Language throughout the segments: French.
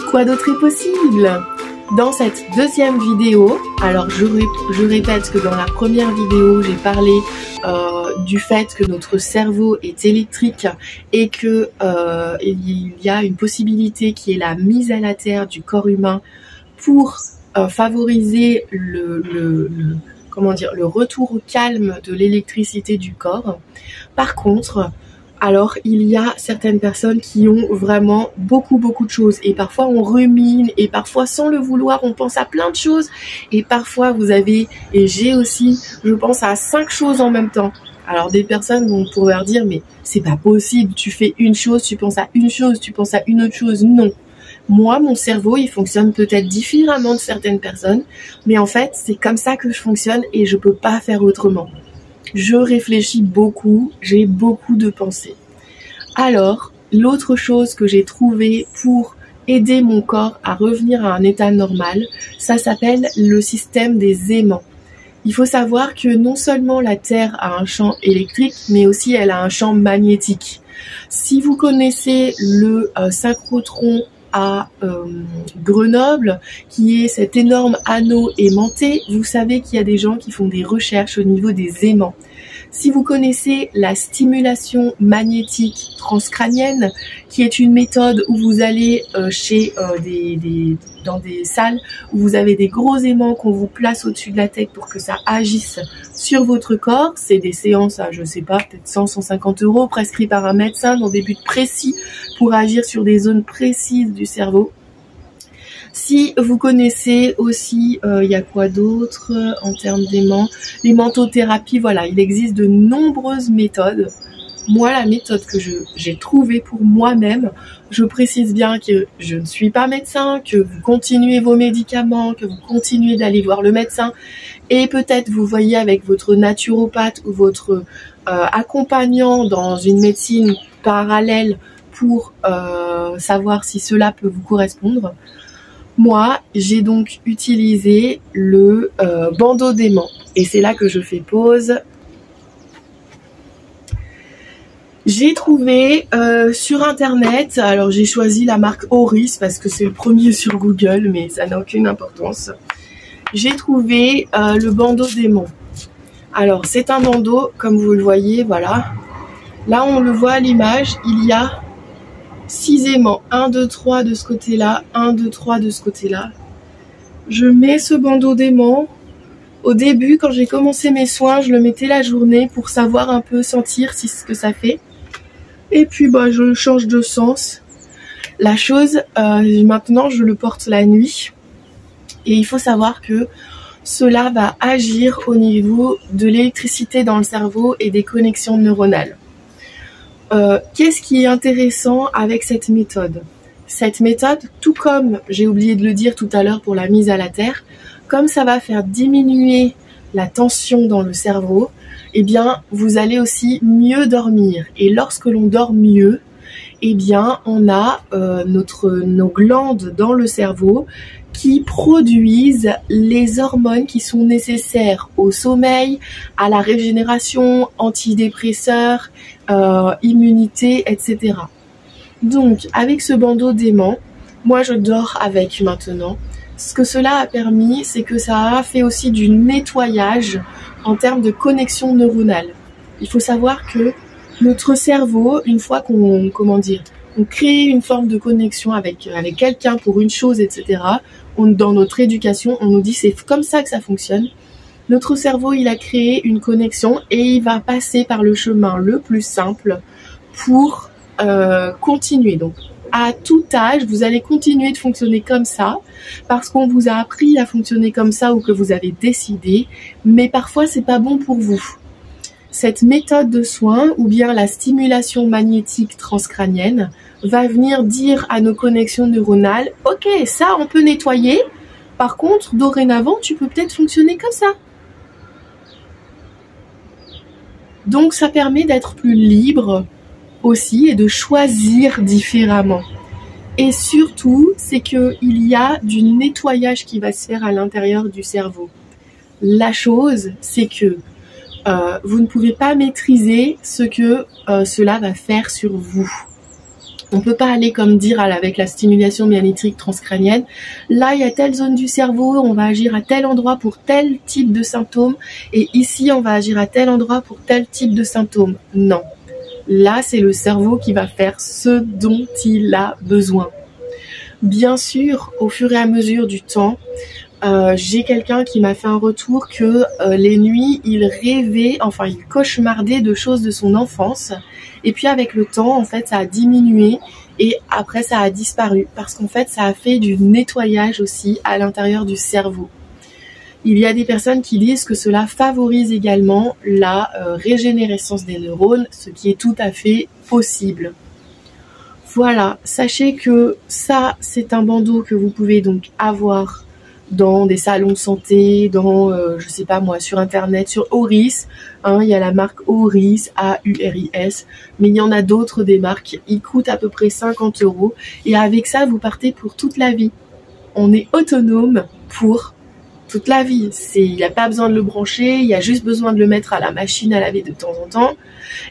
Quoi d'autre est possible? Dans cette deuxième vidéo, alors je répète que dans la première vidéo, j'ai parlé du fait que notre cerveau est électrique et que il y a une possibilité qui est la mise à la terre du corps humain pour favoriser comment dire, le retour au calme de l'électricité du corps. Par contre, alors il y a certaines personnes qui ont vraiment beaucoup de choses et parfois on rumine et parfois sans le vouloir on pense à plein de choses et parfois vous avez, et j'ai aussi, je pense à 5 choses en même temps. Alors des personnes vont pouvoir dire mais c'est pas possible, tu fais une chose, tu penses à une chose, tu penses à une autre chose. Non. Moi, mon cerveau, il fonctionne peut-être différemment de certaines personnes, mais en fait, c'est comme ça que je fonctionne et je peux pas faire autrement. Je réfléchis beaucoup, j'ai beaucoup de pensées. Alors, l'autre chose que j'ai trouvée pour aider mon corps à revenir à un état normal, ça s'appelle le système des aimants. Il faut savoir que non seulement la Terre a un champ électrique, mais aussi elle a un champ magnétique. Si vous connaissez le synchrotron à Grenoble, qui est cet énorme anneau aimanté, vous savez qu'il y a des gens qui font des recherches au niveau des aimants. Si vous connaissez la stimulation magnétique transcrânienne, qui est une méthode où vous allez dans des salles où vous avez des gros aimants qu'on vous place au-dessus de la tête pour que ça agisse sur votre corps, c'est des séances à, je sais pas, peut-être 100-150 € prescrits par un médecin dans des buts précis pour agir sur des zones précises du cerveau. Si vous connaissez aussi, il y a quoi d'autre en termes d'aimants, les mantothérapies, voilà, il existe de nombreuses méthodes. Moi, la méthode que j'ai trouvée pour moi-même, je précise bien que je ne suis pas médecin, que vous continuez vos médicaments, que vous continuez d'aller voir le médecin, et peut-être vous voyez avec votre naturopathe ou votre accompagnant dans une médecine parallèle pour savoir si cela peut vous correspondre. Moi, j'ai donc utilisé le bandeau d'aimant et c'est là que je fais pause. J'ai trouvé sur internet, alors j'ai choisi la marque Auris parce que c'est le premier sur Google, mais ça n'a aucune importance. J'ai trouvé le bandeau d'aimant. Alors c'est un bandeau, comme vous le voyez, voilà. Là on le voit à l'image, il y a 6 aimants, 1, 2, 3 de ce côté-là, 1, 2, 3 de ce côté-là. Je mets ce bandeau d'aimant. Au début, quand j'ai commencé mes soins, je le mettais la journée pour savoir un peu, sentir ce que ça fait. Et puis, bah, je change de sens. La chose, maintenant, je le porte la nuit. Et il faut savoir que cela va agir au niveau de l'électricité dans le cerveau et des connexions neuronales. Qu'est-ce qui est intéressant avec cette méthode? Cette méthode, tout comme j'ai oublié de le dire tout à l'heure pour la mise à la terre, comme ça va faire diminuer la tension dans le cerveau, eh bien vous allez aussi mieux dormir. Et lorsque l'on dort mieux, eh bien on a nos glandes dans le cerveau qui produisent les hormones qui sont nécessaires au sommeil, à la régénération, antidépresseurs, immunité, etc. Donc avec ce bandeau d'aimant, moi je dors avec maintenant. Ce que cela a permis, c'est que ça a fait aussi du nettoyage en termes de connexion neuronale. Il faut savoir que notre cerveau, une fois qu'on, comment dire, on crée une forme de connexion avec quelqu'un pour une chose, etc. Dans notre éducation, on nous dit c'est comme ça que ça fonctionne. Notre cerveau, il a créé une connexion et il va passer par le chemin le plus simple pour continuer. Donc, à tout âge, vous allez continuer de fonctionner comme ça parce qu'on vous a appris à fonctionner comme ça ou que vous avez décidé, mais parfois, c'est pas bon pour vous. Cette méthode de soin ou bien la stimulation magnétique transcrânienne va venir dire à nos connexions neuronales « Ok, ça, on peut nettoyer. Par contre, dorénavant, tu peux peut-être fonctionner comme ça. » Donc, ça permet d'être plus libre aussi et de choisir différemment. Et surtout, c'est qu'il y a du nettoyage qui va se faire à l'intérieur du cerveau. La chose, c'est que vous ne pouvez pas maîtriser ce que cela va faire sur vous. On peut pas aller comme dire avec la stimulation magnétique transcrânienne. Là, il y a telle zone du cerveau, on va agir à tel endroit pour tel type de symptômes. Et ici, on va agir à tel endroit pour tel type de symptômes. Non. Là, c'est le cerveau qui va faire ce dont il a besoin. Bien sûr, au fur et à mesure du temps, j'ai quelqu'un qui m'a fait un retour que les nuits, il rêvait, enfin il cauchemardait de choses de son enfance. Et puis avec le temps, en fait, ça a diminué et après ça a disparu parce qu'en fait, ça a fait du nettoyage aussi à l'intérieur du cerveau. Il y a des personnes qui disent que cela favorise également la régénérescence des neurones, ce qui est tout à fait possible. Voilà, sachez que ça, c'est un bandeau que vous pouvez donc avoir dans des salons de santé, dans, je sais pas moi, sur internet, sur Auris, hein, il y a la marque Auris, A-U-R-I-S, mais il y en a d'autres des marques, ils coûtent à peu près 50 € et avec ça, vous partez pour toute la vie. On est autonome pour toute la vie, il n'y a pas besoin de le brancher, il y a juste besoin de le mettre à la machine à laver de temps en temps,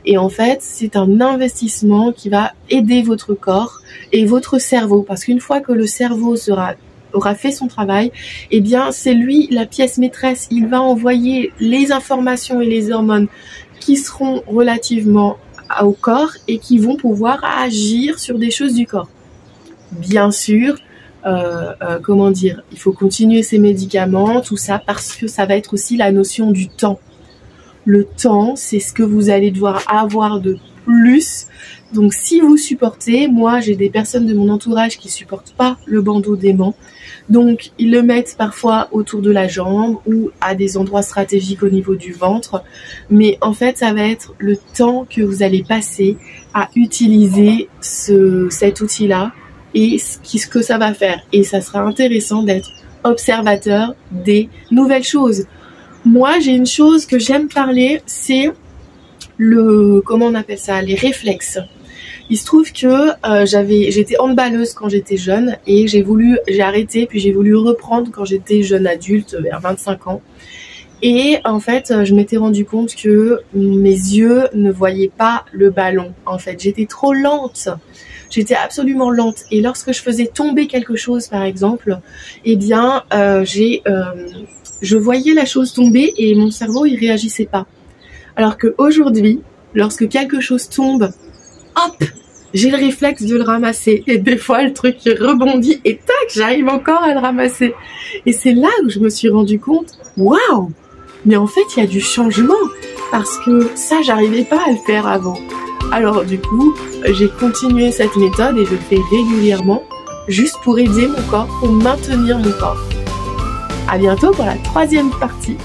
et en fait, c'est un investissement qui va aider votre corps et votre cerveau, parce qu'une fois que le cerveau aura fait son travail, eh bien c'est lui la pièce maîtresse, il va envoyer les informations et les hormones qui seront relativement au corps et qui vont pouvoir agir sur des choses du corps. Bien sûr, comment dire, il faut continuer ces médicaments, tout ça, parce que ça va être aussi la notion du temps. Le temps, c'est ce que vous allez devoir avoir de plus. Donc si vous supportez, moi j'ai des personnes de mon entourage qui supportent pas le bandeau d'aimant. Donc ils le mettent parfois autour de la jambe ou à des endroits stratégiques au niveau du ventre. Mais en fait ça va être le temps que vous allez passer à utiliser cet outil-là et ce que ça va faire. Et ça sera intéressant d'être observateur des nouvelles choses. Moi j'ai une chose que j'aime parler, c'est comment on appelle ça, les réflexes. Il se trouve que j'étais handballeuse quand j'étais jeune et j'ai arrêté puis j'ai voulu reprendre quand j'étais jeune adulte vers 25 ans. Et en fait, je m'étais rendu compte que mes yeux ne voyaient pas le ballon. En fait, j'étais trop lente. J'étais absolument lente. Et lorsque je faisais tomber quelque chose, par exemple, eh bien, je voyais la chose tomber et mon cerveau, il réagissait pas. Alors qu'aujourd'hui, lorsque quelque chose tombe, hop, j'ai le réflexe de le ramasser. Et des fois, le truc rebondit et tac, j'arrive encore à le ramasser. Et c'est là où je me suis rendu compte, waouh, mais en fait, il y a du changement. Parce que ça, j'arrivais pas à le faire avant. Alors du coup, j'ai continué cette méthode et je le fais régulièrement, juste pour aider mon corps, pour maintenir mon corps. À bientôt pour la 3e partie.